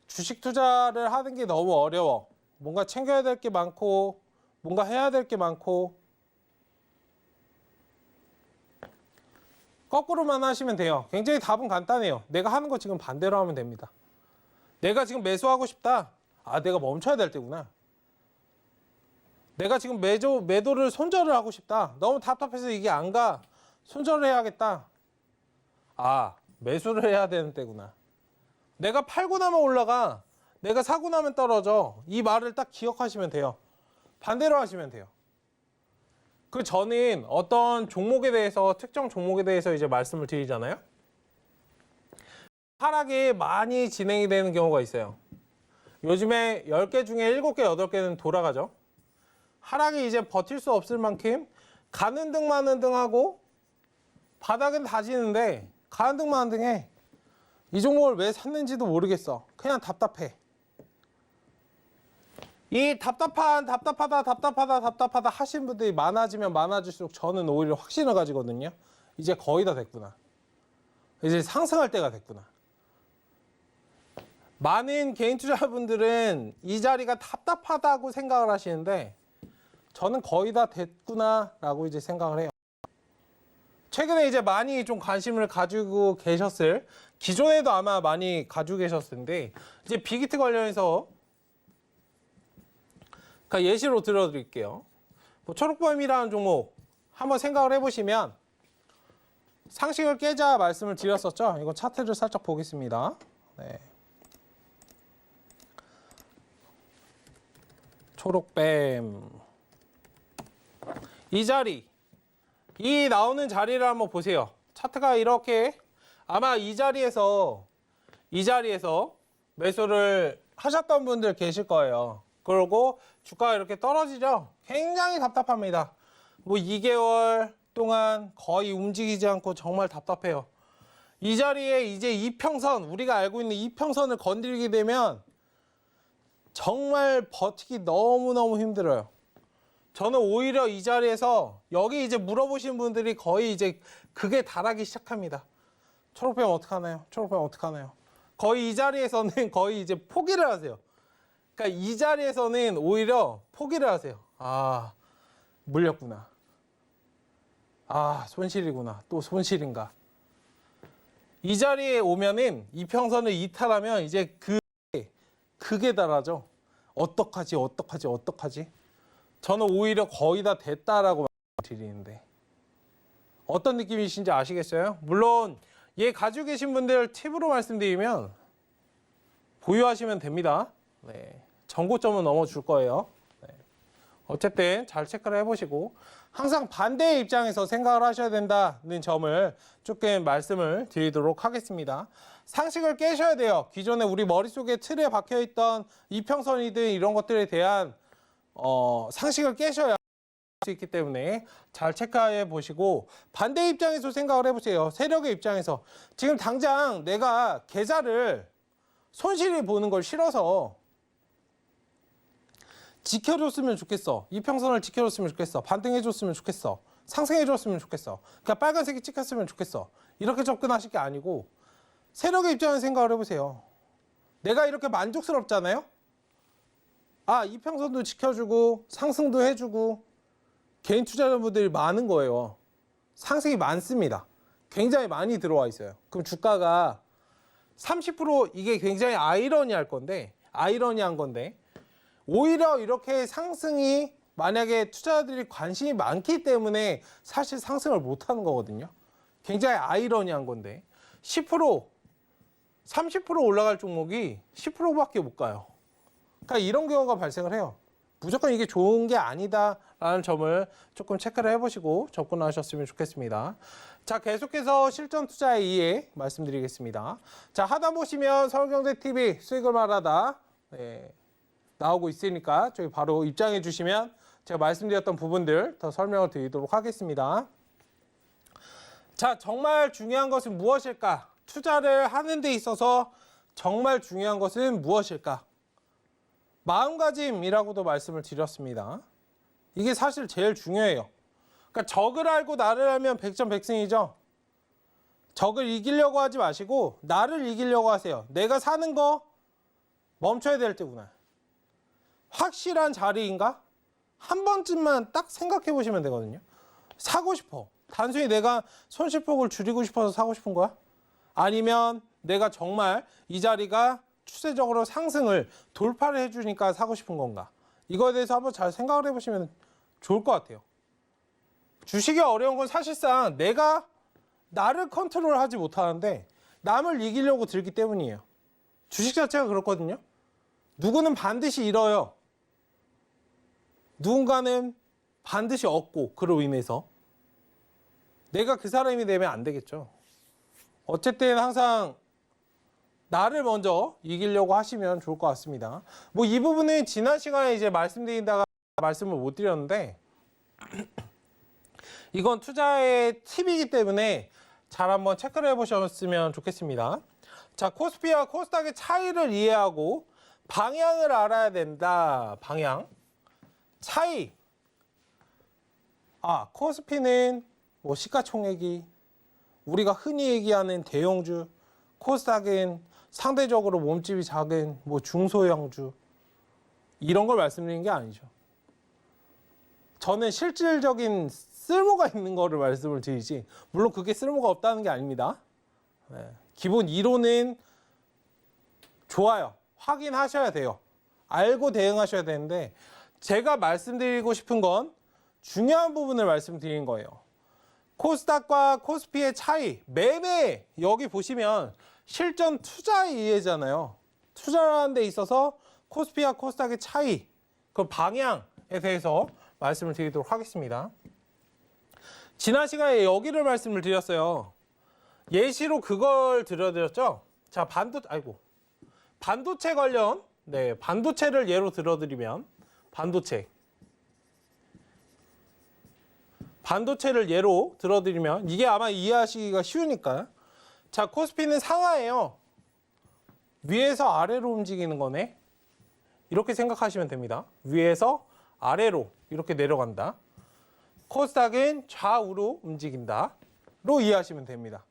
주식 투자를 하는 게 너무 어려워. 뭔가 챙겨야 될 게 많고 뭔가 해야 될 게 많고 거꾸로만 하시면 돼요. 굉장히 답은 간단해요. 내가 하는 거 지금 반대로 하면 됩니다. 내가 지금 매수하고 싶다. 아, 내가 멈춰야 될 때구나. 내가 지금 매도를 손절을 하고 싶다. 너무 답답해서 이게 안 가. 손절을 해야겠다. 아, 매수를 해야 되는 때구나. 내가 팔고 나면 올라가. 내가 사고 나면 떨어져. 이 말을 딱 기억하시면 돼요. 반대로 하시면 돼요. 그 저는 어떤 종목에 대해서 특정 종목에 대해서 이제 말씀을 드리잖아요. 하락이 많이 진행이 되는 경우가 있어요. 요즘에 10개 중에 7개, 8개는 돌아가죠. 하락이 이제 버틸 수 없을 만큼 가는 등 마는 등 하고 바닥은 다지는데 가는 등 마는 등 해. 이 종목을 왜 샀는지도 모르겠어. 그냥 답답해. 이 답답하다 하시는 분들이 많아지면 많아질수록 저는 오히려 확신을 가지거든요. 이제 거의 다 됐구나. 이제 상승할 때가 됐구나. 많은 개인 투자분들은 이 자리가 답답하다고 생각을 하시는데 저는 거의 다 됐구나라고 이제 생각을 해요. 최근에 이제 많이 좀 관심을 가지고 계셨을, 기존에도 아마 많이 가지고 계셨을 텐데, 이제 빅히트 관련해서 예시로 들어드릴게요. 뭐 초록범이라는 종목 한번 생각을 해보시면, 상식을 깨자 말씀을 드렸었죠. 이거 차트를 살짝 보겠습니다. 네. 초록뱀. 이 자리, 이 나오는 자리를 한번 보세요. 차트가 이렇게 아마 이 자리에서 매수를 하셨던 분들 계실 거예요. 그리고 주가가 이렇게 떨어지죠. 굉장히 답답합니다. 뭐 2개월 동안 거의 움직이지 않고 정말 답답해요. 이 자리에 이제 이평선, 우리가 알고 있는 이평선을 건드리게 되면 정말 버티기 너무너무 힘들어요. 저는 오히려 이 자리에서 여기 이제 물어보신 분들이 거의 이제 극에 달하기 시작합니다. 초록뱀 어떡하나요? 초록뱀 어떡하나요? 거의 이 자리에서는 거의 이제 포기를 하세요. 그러니까 이 자리에서는 오히려 포기를 하세요. 아, 물렸구나. 아, 손실이구나. 또 손실인가. 이 자리에 오면은 이평선을 이탈하면 이제 극에 달하죠. 어떡하지? 저는 오히려 거의 다 됐다라고 말씀드리는데 어떤 느낌이신지 아시겠어요? 물론 얘 가지고 계신 분들 팁으로 말씀드리면 보유하시면 됩니다. 네. 정고점은 넘어줄 거예요. 네. 어쨌든 잘 체크를 해보시고 항상 반대의 입장에서 생각을 하셔야 된다는 점을 조금 말씀을 드리도록 하겠습니다. 상식을 깨셔야 돼요. 기존에 우리 머릿속에 틀에 박혀있던 이평선이든 이런 것들에 대한 상식을 깨셔야 할 수 있기 때문에 잘 체크해 보시고 반대 입장에서 생각을 해보세요. 세력의 입장에서 지금 당장 내가 계좌를 손실이 보는 걸 싫어서 지켜줬으면 좋겠어. 이평선을 지켜줬으면 좋겠어. 반등해줬으면 좋겠어. 상승해줬으면 좋겠어. 그러니까 빨간색이 찍혔으면 좋겠어. 이렇게 접근하실 게 아니고 세력의 입장에서 생각을 해보세요. 내가 이렇게 만족스럽잖아요. 아, 이평선도 지켜주고 상승도 해주고 개인 투자자분들이 많은 거예요. 상승이 많습니다. 굉장히 많이 들어와 있어요. 그럼 주가가 30% 이게 굉장히 아이러니한 건데 오히려 이렇게 상승이 만약에 투자자들이 관심이 많기 때문에 사실 상승을 못하는 거거든요. 굉장히 아이러니한 건데 10%, 30% 올라갈 종목이 10%밖에 못 가요. 그러니까 이런 경우가 발생을 해요. 무조건 이게 좋은 게 아니다라는 점을 조금 체크를 해보시고 접근하셨으면 좋겠습니다. 자, 계속해서 실전 투자의 이해 말씀드리겠습니다. 자, 하단 보시면 서울경제TV 수익을 말하다 나오고 있으니까 저희 바로 입장해 주시면 제가 말씀드렸던 부분들 더 설명을 드리도록 하겠습니다. 자, 정말 중요한 것은 무엇일까? 투자를 하는 데 있어서 정말 중요한 것은 무엇일까? 마음가짐이라고도 말씀을 드렸습니다. 이게 사실 제일 중요해요. 그러니까 적을 알고 나를 알면 백전백승이죠. 적을 이기려고 하지 마시고 나를 이기려고 하세요. 내가 사는 거 멈춰야 될 때구나. 확실한 자리인가? 한 번쯤만 딱 생각해 보시면 되거든요. 사고 싶어. 단순히 내가 손실폭을 줄이고 싶어서 사고 싶은 거야? 아니면 내가 정말 이 자리가 추세적으로 상승을 돌파를 해주니까 사고 싶은 건가? 이거에 대해서 한번 잘 생각을 해보시면 좋을 것 같아요. 주식이 어려운 건 사실상 내가 나를 컨트롤하지 못하는데 남을 이기려고 들기 때문이에요. 주식 자체가 그렇거든요. 누구는 반드시 잃어요. 누군가는 반드시 얻고 그로 인해서 내가 그 사람이 되면 안 되겠죠. 어쨌든 항상 나를 먼저 이기려고 하시면 좋을 것 같습니다. 뭐 이 부분은 지난 시간에 이제 말씀드린다가 말씀을 못 드렸는데 이건 투자의 팁이기 때문에 잘 한번 체크를 해보셨으면 좋겠습니다. 자, 코스피와 코스닥의 차이를 이해하고 방향을 알아야 된다. 방향. 차이. 코스피는 뭐 시가총액이 우리가 흔히 얘기하는 대형주, 코스닥은 상대적으로 몸집이 작은 뭐 중소형주 이런 걸 말씀드리는 게 아니죠. 저는 실질적인 쓸모가 있는 거를 말씀을 드리지, 물론 그게 쓸모가 없다는 게 아닙니다. 네. 기본 이론은 좋아요. 확인하셔야 돼요. 알고 대응하셔야 되는데, 제가 말씀드리고 싶은 건 중요한 부분을 말씀드리는 거예요. 코스닥과 코스피의 차이, 매매, 여기 보시면 실전 투자 이해잖아요. 투자하는 데 있어서 코스피와 코스닥의 차이, 그 방향에 대해서 말씀을 드리도록 하겠습니다. 지난 시간에 여기를 말씀을 드렸어요. 예시로 그걸 들어드렸죠. 자, 반도체 관련, 네, 반도체를 예로 들어드리면, 반도체를 예로 들어드리면, 이게 아마 이해하시기가 쉬우니까. 자, 코스피는 상하예요. 위에서 아래로 움직이는 거네. 이렇게 생각하시면 됩니다. 위에서 아래로 이렇게 내려간다. 코스닥은 좌우로 움직인다. 로 이해하시면 됩니다.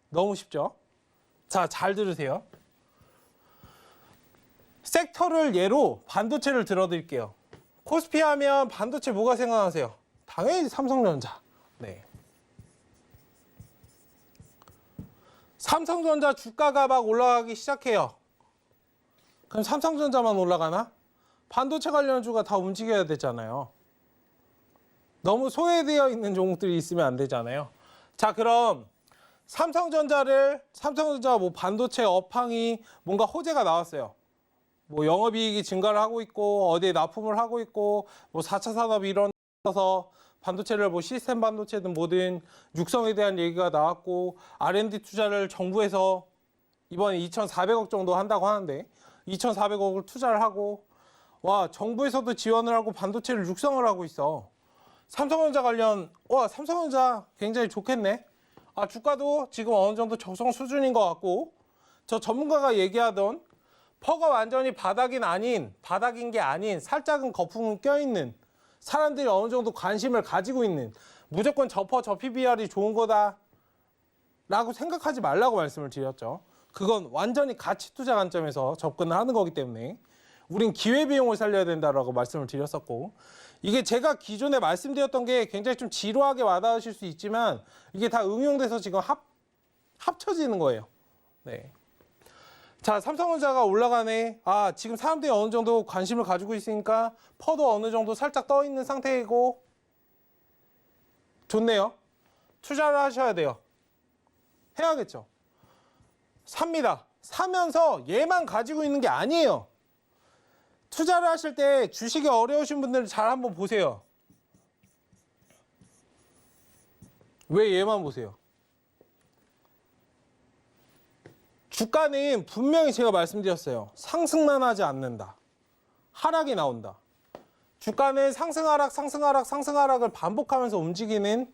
너무 쉽죠? 자, 잘 들으세요. 섹터를 예로 반도체를 들어드릴게요. 코스피 하면 반도체 뭐가 생각나세요? 당연히 삼성전자. 네. 삼성전자 주가가 막 올라가기 시작해요. 그럼 삼성전자만 올라가나? 반도체 관련주가 다 움직여야 되잖아요. 너무 소외되어 있는 종목들이 있으면 안 되잖아요. 자, 그럼 삼성전자 뭐 반도체 업황이 뭔가 호재가 나왔어요. 뭐 영업이익이 증가를 하고 있고, 어디에 납품을 하고 있고, 뭐 4차 산업이 일어나서 반도체를 뭐 시스템 반도체든 뭐든 육성에 대한 얘기가 나왔고, R&D 투자를 정부에서 이번에 2,400억 정도 한다고 하는데 2,400억을 투자를 하고, 와, 정부에서도 지원을 하고 반도체를 육성을 하고 있어. 삼성전자 관련, 삼성전자 굉장히 좋겠네. 주가도 지금 어느 정도 적성 수준인 것 같고, 저 전문가가 얘기하던 퍼가 완전히 바닥인 게 아닌 살짝은 거품은 껴있는, 사람들이 어느 정도 관심을 가지고 있는, 무조건 저 PBR이 좋은 거다 라고 생각하지 말라고 말씀을 드렸죠. 그건 완전히 가치 투자 관점에서 접근을 하는 거기 때문에 우린 기회비용을 살려야 된다라고 말씀을 드렸었고, 이게 제가 기존에 말씀드렸던 게 굉장히 좀 지루하게 와닿으실 수 있지만 이게 다 응용돼서 지금 합쳐지는 거예요. 네. 자, 삼성전자가 올라가네. 지금 사람들이 어느 정도 관심을 가지고 있으니까 퍼도 어느 정도 살짝 떠 있는 상태이고, 좋네요. 투자를 하셔야 돼요. 해야겠죠. 삽니다. 사면서 얘만 가지고 있는 게 아니에요. 투자를 하실 때 주식이 어려우신 분들은 잘 한번 보세요. 왜 얘만 보세요? 주가는 분명히 제가 말씀드렸어요. 상승만 하지 않는다. 하락이 나온다. 주가는 상승하락을 반복하면서 움직이는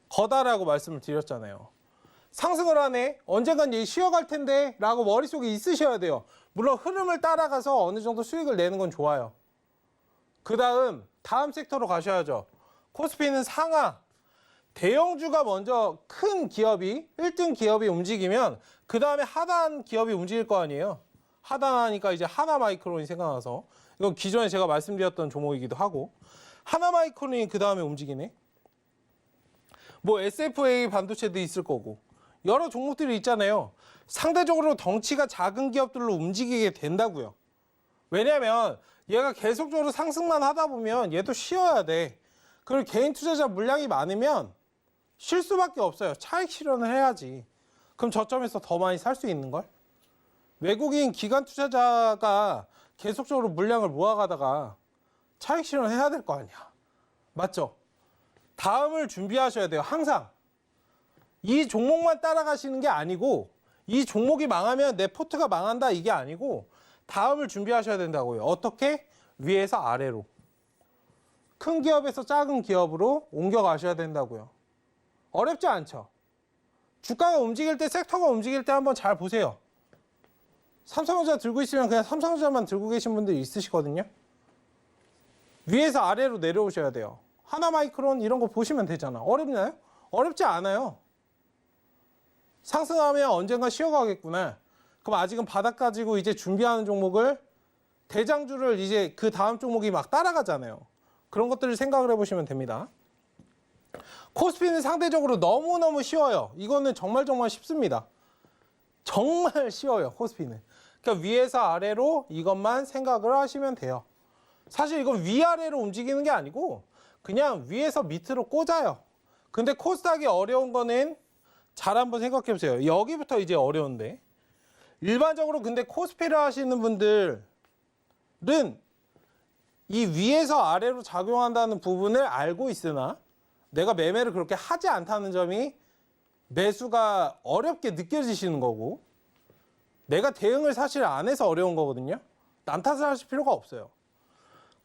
거다라고 말씀을 드렸잖아요. 상승을 하네? 언젠간 얘 쉬어갈 텐데? 라고 머릿속에 있으셔야 돼요. 물론 흐름을 따라가서 어느 정도 수익을 내는 건 좋아요. 그 다음 섹터로 가셔야죠. 코스피는 상하. 대형주가 먼저 큰 기업이, 1등 기업이 움직이면 그 다음에 하단 기업이 움직일 거 아니에요. 하단하니까 이제 하나마이크론이 생각나서, 이건 기존에 제가 말씀드렸던 종목이기도 하고, 하나마이크론이 그 다음에 움직이네. 뭐 SFA 반도체도 있을 거고 여러 종목들이 있잖아요. 상대적으로 덩치가 작은 기업들로 움직이게 된다고요. 왜냐하면 얘가 계속적으로 상승만 하다 보면 얘도 쉬어야 돼. 그리고 개인 투자자 물량이 많으면 쉴 수밖에 없어요. 차익 실현을 해야지. 그럼 저점에서 더 많이 살 수 있는 걸? 외국인 기관 투자자가 계속적으로 물량을 모아가다가 차익 실현을 해야 될 거 아니야. 맞죠? 다음을 준비하셔야 돼요. 항상. 이 종목만 따라가시는 게 아니고, 이 종목이 망하면 내 포트가 망한다 이게 아니고 다음을 준비하셔야 된다고요. 어떻게? 위에서 아래로. 큰 기업에서 작은 기업으로 옮겨가셔야 된다고요. 어렵지 않죠? 주가가 움직일 때, 섹터가 움직일 때 한번 잘 보세요. 삼성전자 들고 있으면 그냥 삼성전자만 들고 계신 분들이 있으시거든요. 위에서 아래로 내려오셔야 돼요. 하나마이크론 이런 거 보시면 되잖아. 어렵나요? 어렵지 않아요. 상승하면 언젠가 쉬어가겠구나. 그럼 아직은 바닥 가지고 이제 준비하는 종목을 대장주를 이제 그 다음 종목이 막 따라가잖아요. 그런 것들을 생각을 해보시면 됩니다. 코스피는 상대적으로 너무너무 쉬워요. 이거는 정말 쉽습니다. 정말 쉬워요, 코스피는. 그러니까 위에서 아래로 이것만 생각을 하시면 돼요. 사실 이건 위아래로 움직이는 게 아니고 그냥 위에서 밑으로 꽂아요. 근데 코스닥이 어려운 거는 잘 한번 생각해 보세요. 여기부터 이제 어려운데. 일반적으로 근데 코스피를 하시는 분들은 이 위에서 아래로 작용한다는 부분을 알고 있으나 내가 매매를 그렇게 하지 않다는 점이 매수가 어렵게 느껴지시는 거고, 내가 대응을 사실 안 해서 어려운 거거든요. 남 탓을 하실 필요가 없어요.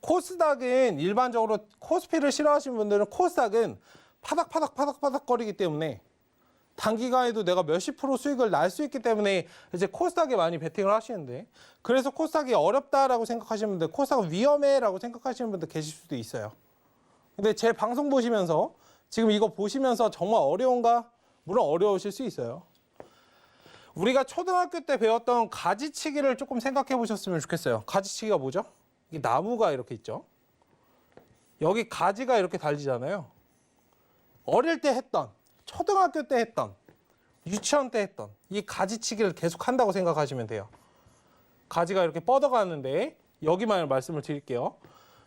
코스닥은 일반적으로 코스피를 싫어하시는 분들은 코스닥은 파닥파닥 거리기 때문에 단기간에도 내가 몇십 프로 수익을 날 수 있기 때문에 이제 코스닥에 많이 베팅을 하시는데, 그래서 코스닥이 어렵다라고 생각하시는 분들, 코스닥은 위험해라고 생각하시는 분들 계실 수도 있어요. 근데 제 방송 보시면서 지금 이거 보시면서 정말 어려운가? 물론 어려우실 수 있어요. 우리가 초등학교 때 배웠던 가지치기를 조금 생각해 보셨으면 좋겠어요. 가지치기가 뭐죠? 이 나무가 이렇게 있죠. 여기 가지가 이렇게 달리잖아요. 어릴 때 했던, 초등학교 때 했던, 유치원 때 했던 이 가지치기를 계속 한다고 생각하시면 돼요. 가지가 이렇게 뻗어가는데, 여기만 말씀을 드릴게요.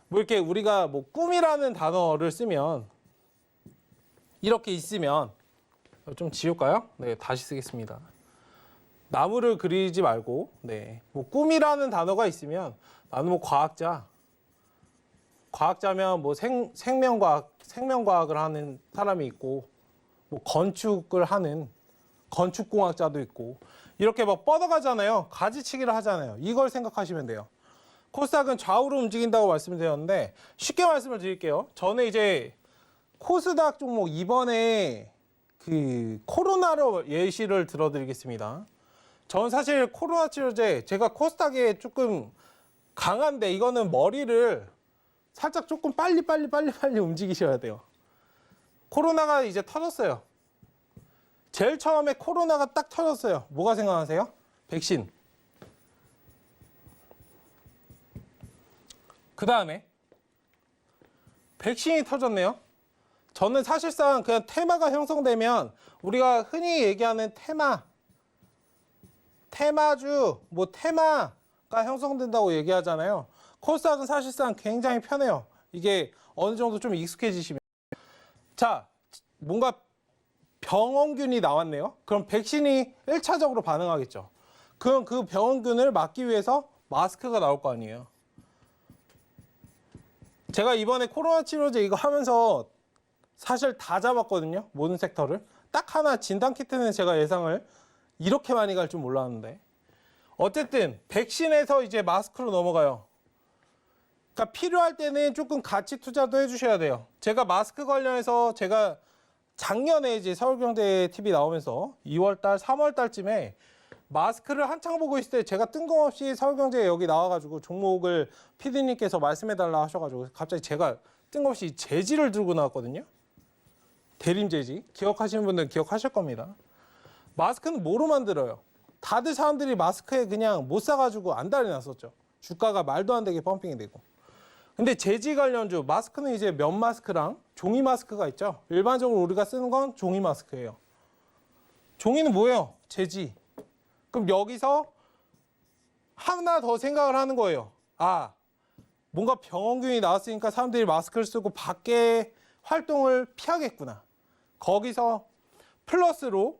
뭐 이렇게 우리가 뭐 꿈이라는 단어를 쓰면 이렇게 있으면, 좀 지울까요? 네, 다시 쓰겠습니다. 나무를 그리지 말고, 네, 뭐 꿈이라는 단어가 있으면 나는 뭐 과학자면 뭐 생명과학을 하는 사람이 있고, 뭐 건축을 하는 건축공학자도 있고, 이렇게 막 뻗어가잖아요. 가지치기를 하잖아요. 이걸 생각하시면 돼요. 코스닥은 좌우로 움직인다고 말씀드렸는데, 쉽게 말씀을 드릴게요. 저는 이제 코스닥 종목 이번에 그 코로나로 예시를 들어드리겠습니다. 저는 사실 코로나 치료제, 제가 코스닥에 조금 강한데, 이거는 머리를 살짝 조금 빨리 움직이셔야 돼요. 코로나가 이제 터졌어요. 제일 처음에 코로나가 딱 터졌어요. 뭐가 생각나세요? 백신. 그 다음에 백신이 터졌네요. 저는 사실상 그냥 테마가 형성되면 우리가 흔히 얘기하는 테마주, 뭐 테마가 형성된다고 얘기하잖아요. 코스닥은 사실상 굉장히 편해요. 이게 어느 정도 좀 익숙해지시면. 자, 뭔가 병원균이 나왔네요. 그럼 백신이 1차적으로 반응하겠죠. 그럼 그 병원균을 막기 위해서 마스크가 나올 거 아니에요. 제가 이번에 코로나 치료제 이거 하면서 사실 다 잡았거든요. 모든 섹터를. 딱 하나 진단키트는 제가 예상을 이렇게 많이 갈 줄 몰랐는데. 어쨌든 백신에서 이제 마스크로 넘어가요. 그러니까 필요할 때는 조금 가치 투자도 해주셔야 돼요. 제가 마스크 관련해서 제가 작년에 이제 서울경제 TV 나오면서 2월달, 3월달쯤에 마스크를 한창 보고 있을 때 제가 뜬금없이 서울경제 여기 나와가지고 종목을 PD님께서 말씀해달라 하셔가지고 갑자기 제가 뜬금없이 재지를 들고 나왔거든요. 대림재지. 기억하시는 분들은 기억하실 겁니다. 마스크는 뭐로 만들어요? 다들 사람들이 마스크에 그냥 못 사가지고 안달이 났었죠. 주가가 말도 안 되게 펌핑이 되고. 근데 재지 관련주, 마스크는 이제 면 마스크랑 종이 마스크가 있죠. 일반적으로 우리가 쓰는 건 종이 마스크예요. 종이는 뭐예요? 재지. 그럼 여기서 하나 더 생각을 하는 거예요. 아, 뭔가 병원균이 나왔으니까 사람들이 마스크를 쓰고 밖에 활동을 피하겠구나. 거기서 플러스로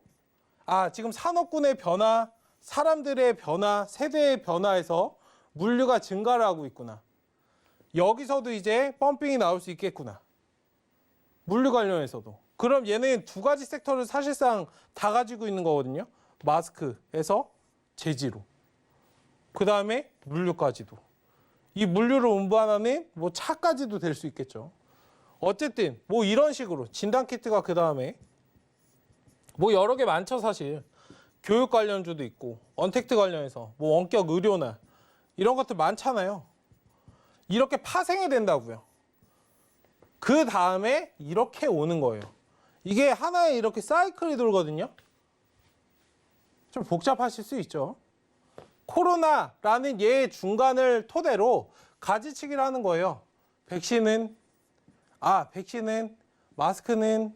지금 산업군의 변화, 사람들의 변화, 세대의 변화에서 물류가 증가를 하고 있구나. 여기서도 이제 펌핑이 나올 수 있겠구나. 물류 관련해서도. 그럼 얘는 두 가지 섹터를 사실상 다 가지고 있는 거거든요. 마스크에서 재지로. 그 다음에 물류까지도. 이 물류를 운반하는 뭐 차까지도 될 수 있겠죠. 어쨌든 뭐 이런 식으로 진단 키트가 그 다음에 뭐 여러 개 많죠 사실. 교육 관련주도 있고 언택트 관련해서 뭐 원격 의료나 이런 것들 많잖아요. 이렇게 파생이 된다고요. 그 다음에 이렇게 오는 거예요. 이게 하나의 이렇게 사이클이 돌거든요. 좀 복잡하실 수 있죠. 코로나라는 얘의 중간을 토대로 가지치기를 하는 거예요. 백신은, 마스크는,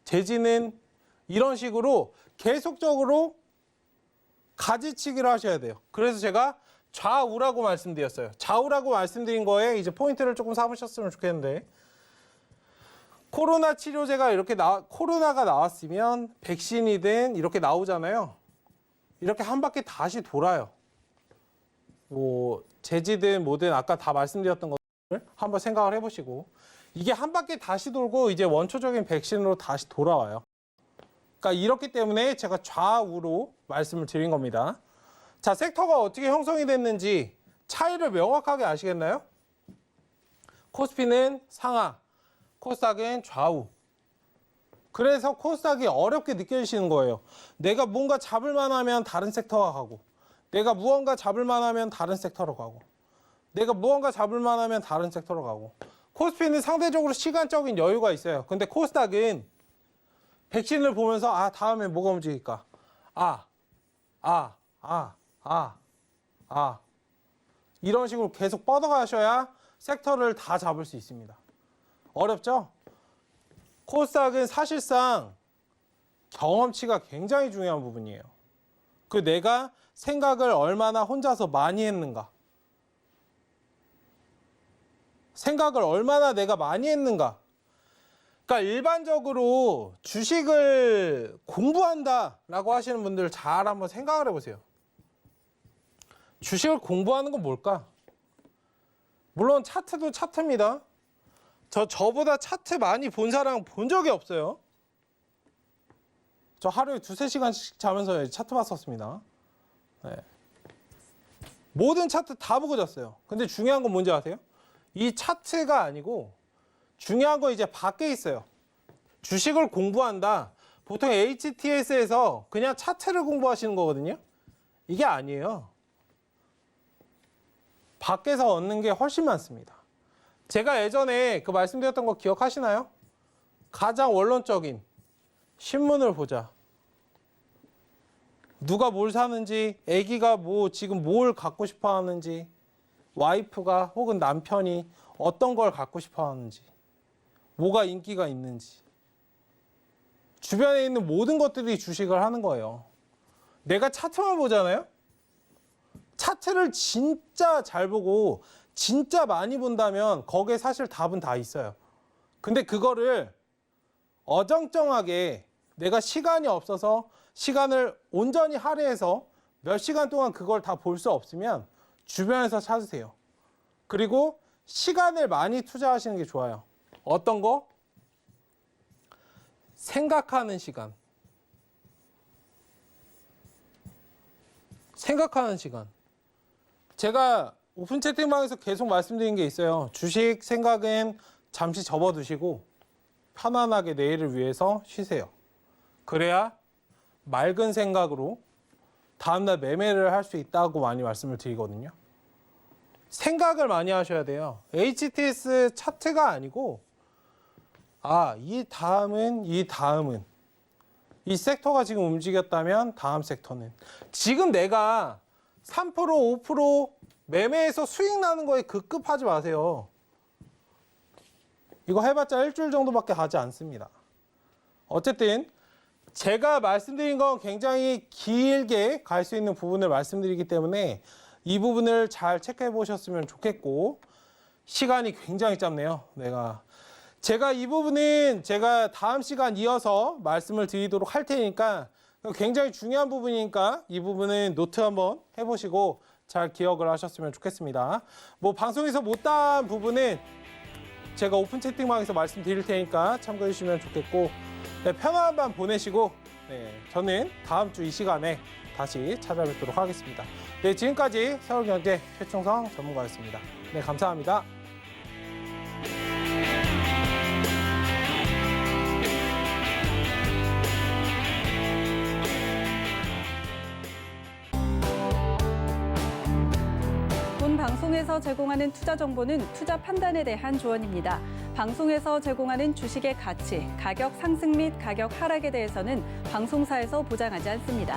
제지는 이런 식으로 계속적으로 가지치기를 하셔야 돼요. 그래서 제가 좌우라고 말씀드렸어요. 좌우라고 말씀드린 거에 이제 포인트를 조금 삼으셨으면 좋겠는데, 코로나 치료제가 이렇게 코로나가 나왔으면 백신이든 이렇게 나오잖아요. 이렇게 한 바퀴 다시 돌아요. 뭐 제지든 뭐든 아까 다 말씀드렸던 것들 한번 생각을 해보시고, 이게 한 바퀴 다시 돌고 이제 원초적인 백신으로 다시 돌아와요. 그러니까 이렇기 때문에 제가 좌우로 말씀을 드린 겁니다. 자, 섹터가 어떻게 형성이 됐는지 차이를 명확하게 아시겠나요? 코스피는 상하, 코스닥은 좌우. 그래서 코스닥이 어렵게 느껴지시는 거예요. 내가 뭔가 잡을만 하면 다른 섹터가 가고, 내가 무언가 잡을만 하면 다른 섹터로 가고, 내가 무언가 잡을만 하면 다른 섹터로 가고. 코스피는 상대적으로 시간적인 여유가 있어요. 근데 코스닥은 백신을 보면서 다음에 뭐가 움직일까? 이런 식으로 계속 뻗어가셔야 섹터를 다 잡을 수 있습니다. 어렵죠? 코스닥은 사실상 경험치가 굉장히 중요한 부분이에요. 그 내가 생각을 얼마나 혼자서 많이 했는가, 생각을 얼마나 내가 많이 했는가. 그러니까 일반적으로 주식을 공부한다라고 하시는 분들 잘 한번 생각을 해보세요. 주식을 공부하는 건 뭘까? 물론 차트도 차트입니다. 저보다 차트 많이 본 사람 본 적이 없어요. 저 하루에 2-3시간씩 자면서 차트 봤었습니다. 네. 모든 차트 다 보고 잤어요. 근데 중요한 건 뭔지 아세요? 이 차트가 아니고 중요한 건 이제 밖에 있어요. 주식을 공부한다. 보통 HTS에서 그냥 차트를 공부하시는 거거든요. 이게 아니에요. 밖에서 얻는 게 훨씬 많습니다. 제가 예전에 그 말씀드렸던 거 기억하시나요? 가장 원론적인 신문을 보자. 누가 뭘 사는지, 아기가 뭐 지금 뭘 갖고 싶어 하는지, 와이프가 혹은 남편이 어떤 걸 갖고 싶어 하는지, 뭐가 인기가 있는지. 주변에 있는 모든 것들이 주식을 하는 거예요. 내가 차트만 보잖아요? 차트를 진짜 잘 보고 진짜 많이 본다면 거기에 사실 답은 다 있어요. 근데 그거를 어정쩡하게 내가 시간이 없어서 시간을 온전히 할애해서 몇 시간 동안 그걸 다 볼 수 없으면 주변에서 찾으세요. 그리고 시간을 많이 투자하시는 게 좋아요. 어떤 거? 생각하는 시간. 생각하는 시간. 제가 오픈 채팅방에서 계속 말씀드린 게 있어요. 주식 생각은 잠시 접어두시고 편안하게 내일을 위해서 쉬세요. 그래야 맑은 생각으로 다음날 매매를 할 수 있다고 많이 말씀을 드리거든요. 생각을 많이 하셔야 돼요. HTS 차트가 아니고 이 다음은 이 섹터가 지금 움직였다면 다음 섹터는, 지금 내가 3% 5% 매매해서 수익 나는 거에 급급하지 마세요. 이거 해봤자 일주일 정도밖에 가지 않습니다. 어쨌든 제가 말씀드린 건 굉장히 길게 갈 수 있는 부분을 말씀드리기 때문에 이 부분을 잘 체크해 보셨으면 좋겠고, 시간이 굉장히 짧네요. 제가 이 부분은 제가 다음 시간 이어서 말씀을 드리도록 할 테니까, 굉장히 중요한 부분이니까 이 부분은 노트 한번 해보시고 잘 기억을 하셨으면 좋겠습니다. 뭐 방송에서 못다한 부분은 제가 오픈 채팅방에서 말씀드릴 테니까 참고해 주시면 좋겠고, 편안한 밤 보내시고, 저는 다음 주 이 시간에 다시 찾아뵙도록 하겠습니다. 지금까지 서울경제 최충성 전문가였습니다. 감사합니다. 방송에서 제공하는 투자 정보는 투자 판단에 대한 조언입니다. 방송에서 제공하는 주식의 가치, 가격 상승 및 가격 하락에 대해서는 방송사에서 보장하지 않습니다.